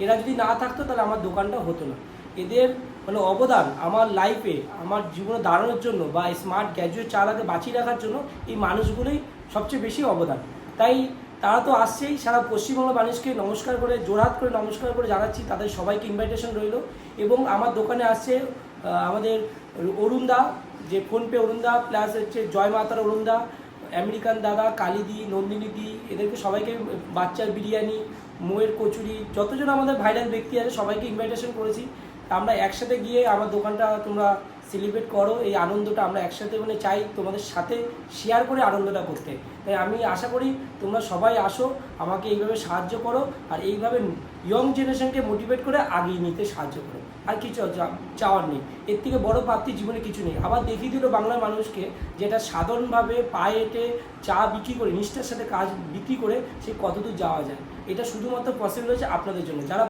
এরা যদি না থাকতো তাহলে আমার দোকানটা হতো না। এদের মানে অবদান আমার লাইফে, আমার জীবনে দাঁড়ানোর জন্য বা স্মার্ট গ্র্যাজুয়েট চালাতে বাঁচিয়ে রাখার জন্য এই মানুষগুলোই সবচেয়ে বেশি অবদান। তাই তারা তো আসছেই, সারা পশ্চিমবঙ্গ মানুষকে নমস্কার করে, জোরহাত করে নমস্কার করে জানাচ্ছি, তাদের সবাইকে ইনভাইটেশন রইল। এবং আমার দোকানে আসছে আমাদের অরুণদা, যে ফোনপে অরুণদা, প্লাস হচ্ছে জয় মাতার অরুণদা, আমেরিকান দাদা, কালিদি, নন্দিনীদি, এদেরকে সবাইকে বাচ্চার বিরিয়ানি, মোয়ের কচুরি, যতজন আমাদের ভাইরাল ব্যক্তি আছে সবাইকে ইনভাইটেশন করেছি। আমরা একসাথে গিয়ে আমার দোকানটা তোমরা সেলিব্রেট করো, এই আনন্দটা আমরা একসাথে মানে চাই তোমাদের সাথে শেয়ার করে আনন্দটা করতে। তাই আমি আশা করি তোমরা সবাই আসো, আমাকে এইভাবে সাহায্য করো, আর এইভাবে ইয়ং জেনারেশনকে মোটিভেট করে আগিয়ে নিতে সাহায্য করো। আর কিছু চাওয়ার নেই, এর থেকে বড় প্রাপ্তি জীবনে কিছু নেই। আবার দেখিয়ে দিল বাংলার মানুষকে যেটা সাধারণভাবে পায়ে হেঁটে চা বিক্রি করে, নিষ্ঠার সাথে কাজ বিক্রি করে সে কতদূর যাওয়া যায়। এটা শুধুমাত্র পসিবল হয়েছে আপনাদের জন্য, যারা